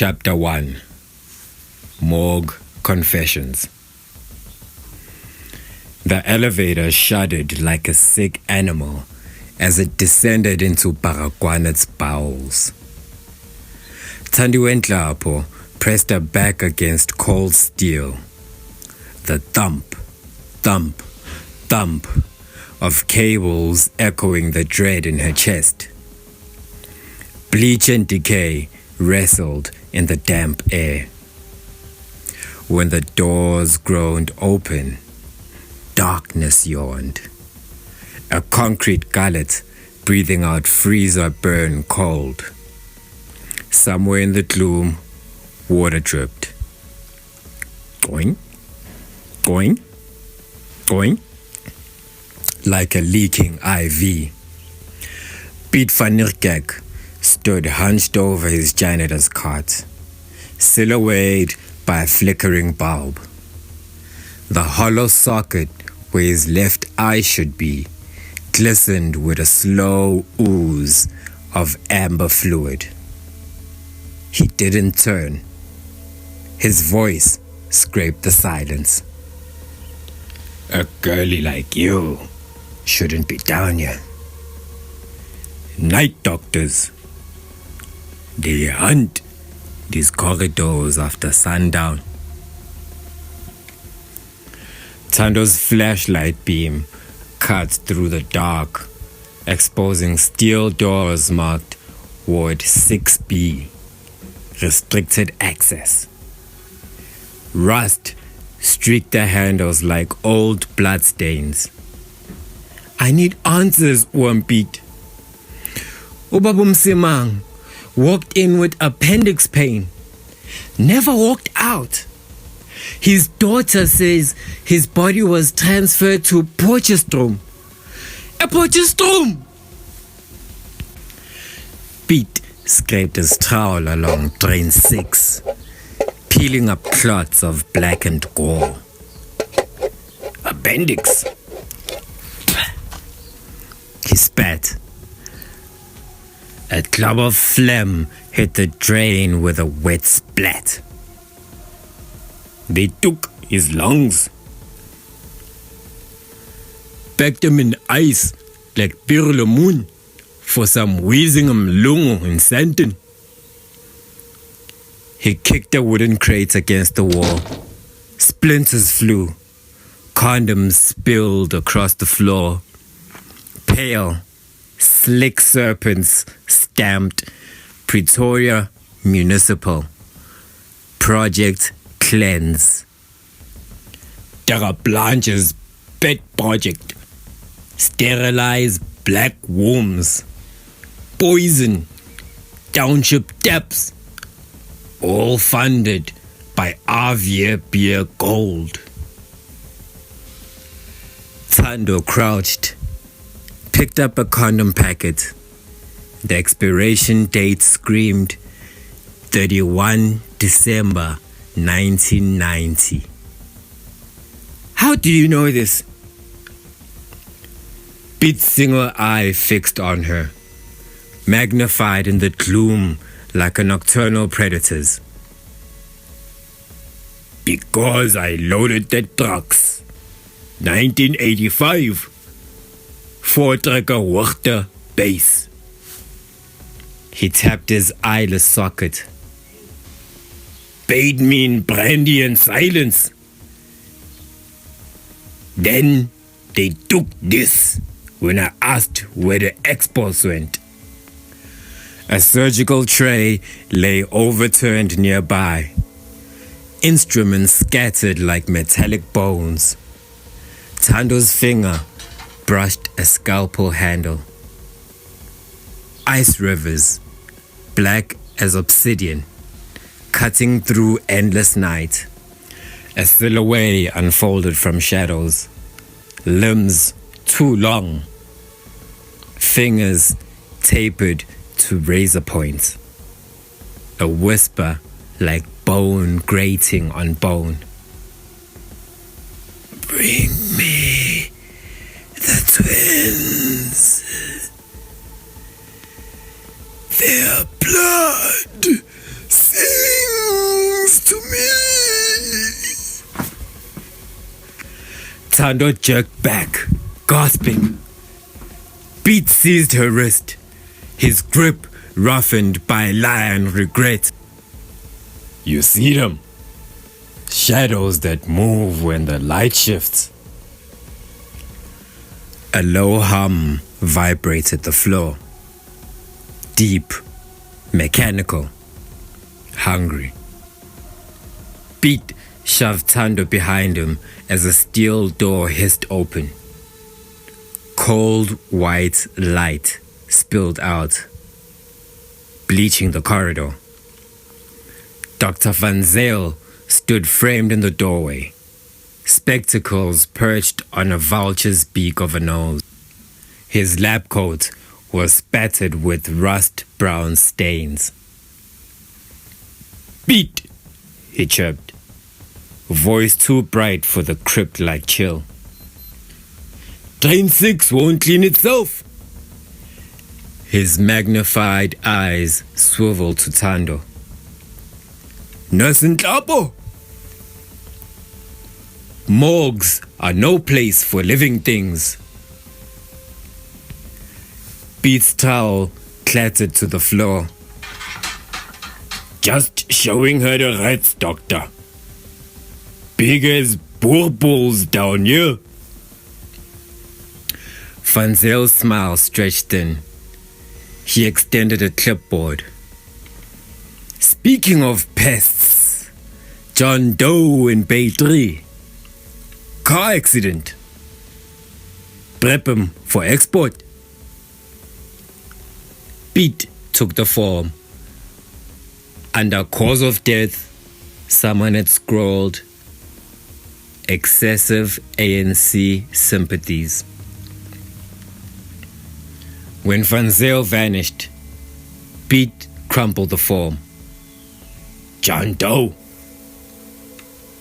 Chapter 1 Morgue Confessions. The elevator shuddered like a sick animal as it descended into Baragwanath's bowels. Thando Nhlapo pressed her back against cold steel. The thump, thump, thump of cables echoing the dread in her chest. Bleach and decay wrestled in the damp air. When the doors groaned open, darkness yawned. A concrete gullet breathing out freezer burn cold. Somewhere in the gloom, water dripped. Going, going, going, like a leaking IV. Piet van Nierkerk stood hunched over his janitor's cot, silhouetted by a flickering bulb. The hollow socket where his left eye should be glistened with a slow ooze of amber fluid. He didn't turn. His voice scraped the silence. A girlie like you shouldn't be down here. Night doctors, they hunt these corridors after sundown. Thando's flashlight beam cut through the dark, exposing steel doors marked Ward 6B, restricted access. Rust streaked the handles like old bloodstains. I need answers, Piet. Ubaba Msimang walked in with appendix pain. Never walked out. His daughter says his body was transferred to Potchefstroom. A Potchefstroom! Piet scraped his trowel along drain 6, peeling up clots of blackened gore. Appendix. He spat. A club of phlegm hit the drain with a wet splat. They took his lungs, packed them in ice like Pirlo Moon for some wheezing lungo in Santon. He kicked a wooden crate against the wall. Splinters flew. Condoms spilled across the floor. Pale, slick serpents stamped Pretoria Municipal. Project Cleanse. Dara Blanche's pet project. Sterilize black worms. Poison. Township taps. All funded by Avier Beer Gold. Thando crouched, picked up a condom packet. The expiration date screamed 31 December 1990. How do you know this? Piet's single eye fixed on her, magnified in the gloom like a nocturnal predator's. Because I loaded the trucks. 1985. Four-trekker Wachter base. He tapped his eyeless socket. Paid me in brandy and silence. Then they took this when I asked where the exports went. A surgical tray lay overturned nearby. Instruments scattered like metallic bones. Thando's finger brushed a scalpel handle. Ice rivers, black as obsidian, cutting through endless night. A silhouette unfolded from shadows. Limbs too long. Fingers tapered to razor points. A whisper like bone grating on bone. Bring me the twins. Their blood seals Thando jerked back, gasping. Pete seized her wrist, his grip roughened by lion regret. You see them? Shadows that move when the light shifts. A low hum vibrated the floor. Deep, mechanical, hungry. Pete shoved Thando behind him as a steel door hissed open. Cold white light spilled out, bleaching the corridor. Dr. Van Zyl stood framed in the doorway, spectacles perched on a vulture's beak of a nose. His lab coat was spattered with rust-brown stains. Pete, he chirped, voice too bright for the crypt-like chill. Drain 6 won't clean itself. His magnified eyes swiveled to Thando. Nurse Nhlapo! Morgues are no place for living things. Pete's towel clattered to the floor. Just showing her the rats, doctor. Big as bourbons down here. Van Zyl's smile stretched thin. He extended a clipboard. Speaking of pests, John Doe in Bay 3. Car accident. Prep him for export. Pete took the form. Under cause of death, someone had scrawled excessive ANC sympathies. When Van Zyl vanished, Pete crumpled the form. John Doe.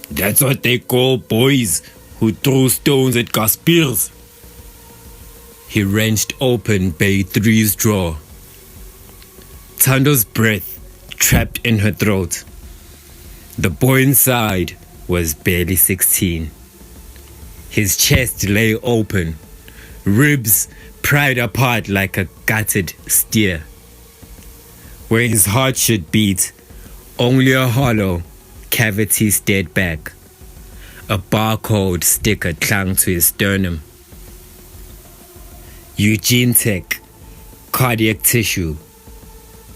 That's what they call boys who threw stones at Gaspiers. He wrenched open Bay 3's drawer. Thando's breath trapped in her throat. The boy inside was barely 16. His chest lay open, ribs pried apart like a gutted steer. Where his heart should beat, only a hollow cavity stared back. A barcode sticker clung to his sternum. Eugene Tech, cardiac tissue,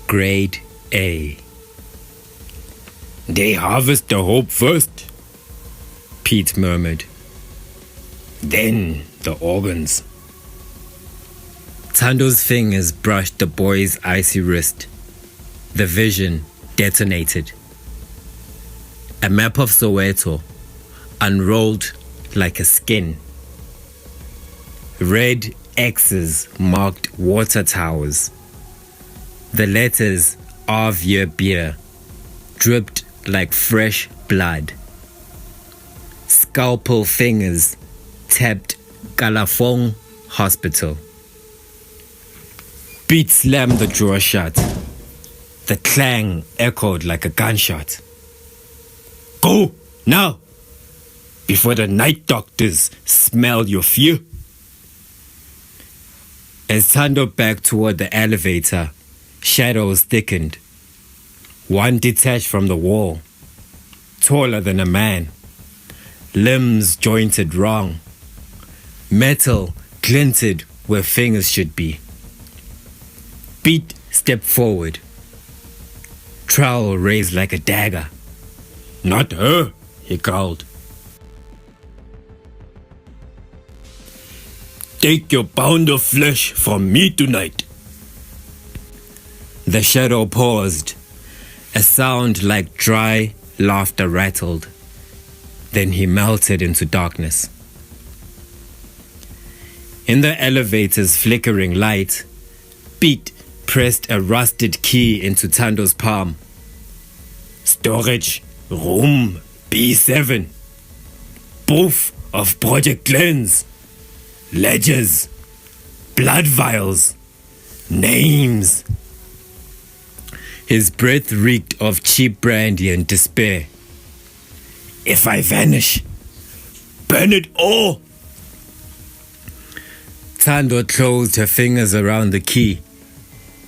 grade A. They harvest the hope first, Pete murmured. Then the organs. Thando's fingers brushed the boy's icy wrist. The vision detonated. A map of Soweto unrolled like a skin. Red X's marked water towers. The letters Avia beer dripped like fresh blood. Scalpel fingers tapped Kalafong Hospital. Pete slammed the drawer shut. The clang echoed like a gunshot. Go, now, before the night doctors smell your fear. As Thando backed toward the elevator, shadows thickened. One detached from the wall, taller than a man, limbs jointed wrong. Metal glinted where fingers should be. Pete stepped forward, trowel raised like a dagger. Not her, he called. Take your pound of flesh from me tonight. The shadow paused. A sound like dry laughter rattled. Then he melted into darkness. In the elevator's flickering light, Pete pressed a rusted key into Thando's palm. Storage, room B7. Proof of Project Lens. Ledgers. Blood vials. Names. His breath reeked of cheap brandy and despair. If I vanish, burn it all Thando closed her fingers around the key.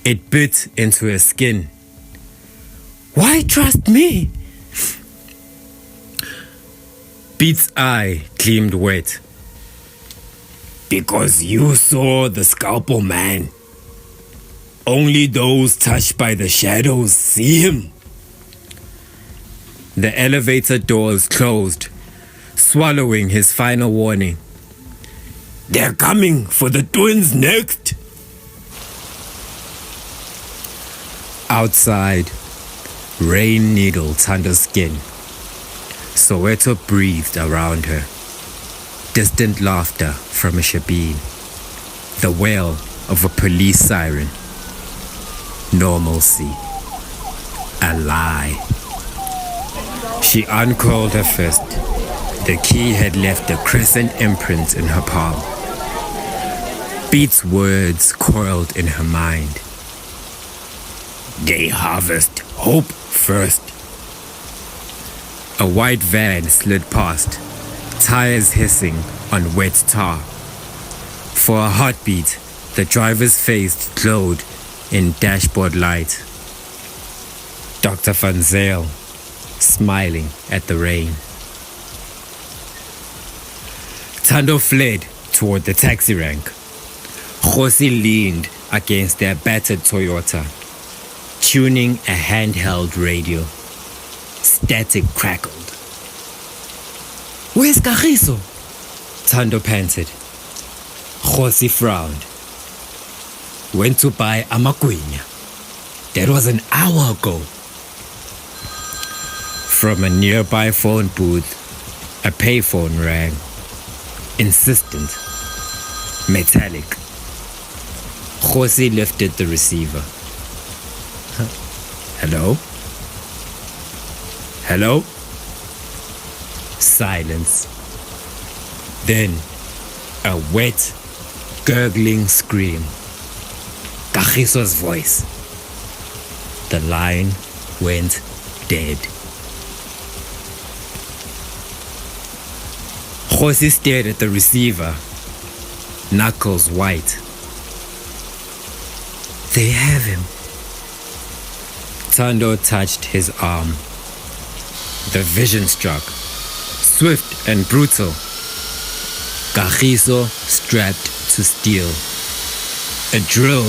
It bit into her skin. Why trust me? Beat's eye gleamed wet. Because you saw the scalpel man. Only those touched by the shadows see him. The elevator doors closed, swallowing his final warning. They're coming for the twins next. Outside, rain needled Thando's skin. Soweto breathed around her. Distant laughter from a shebeen. The wail of a police siren. Normalcy. A lie. She uncurled her fist. The key had left a crescent imprint in her palm. Beat's words coiled in her mind. They harvest hope first. A white van slid past, tires hissing on wet tar. For a heartbeat, the driver's face glowed in dashboard light. Dr. Van Zyl, smiling at the rain. Thando fled toward the taxi rank. Khosi leaned against their battered Toyota, tuning a handheld radio. Static crackled. Where's Kagiso? Thando panted. Khosi frowned. Went to buy amagwinya. That was an hour ago. From a nearby phone booth, a payphone rang. Insistent. Metallic. Khosi lifted the receiver. Hello? Hello? Silence. Then, a wet, gurgling scream. Kagiso's voice. The line went dead. Khosi stared at the receiver, knuckles white. They have him. Thando touched his arm. The vision struck, swift and brutal. Kagiso strapped to steel. A drill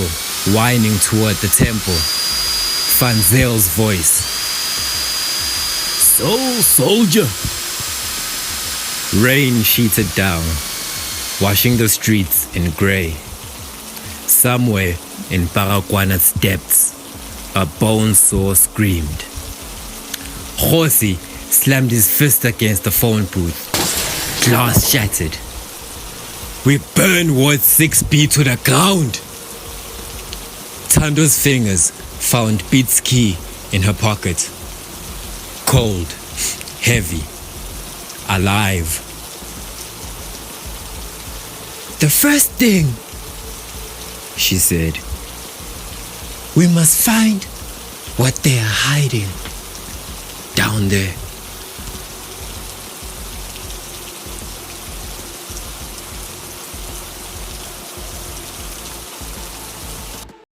whining toward the temple. Van Zyl's voice. So, soldier. Rain sheeted down, washing the streets in grey. Somewhere in Baragwanath's depths, a bone saw screamed. Khosi slammed his fist against the phone booth. Glass shattered. We burn Ward 6B to the ground. Thando's fingers found Beat's key in her pocket. Cold, heavy, alive. The first thing, she said, we must find what they are hiding down there.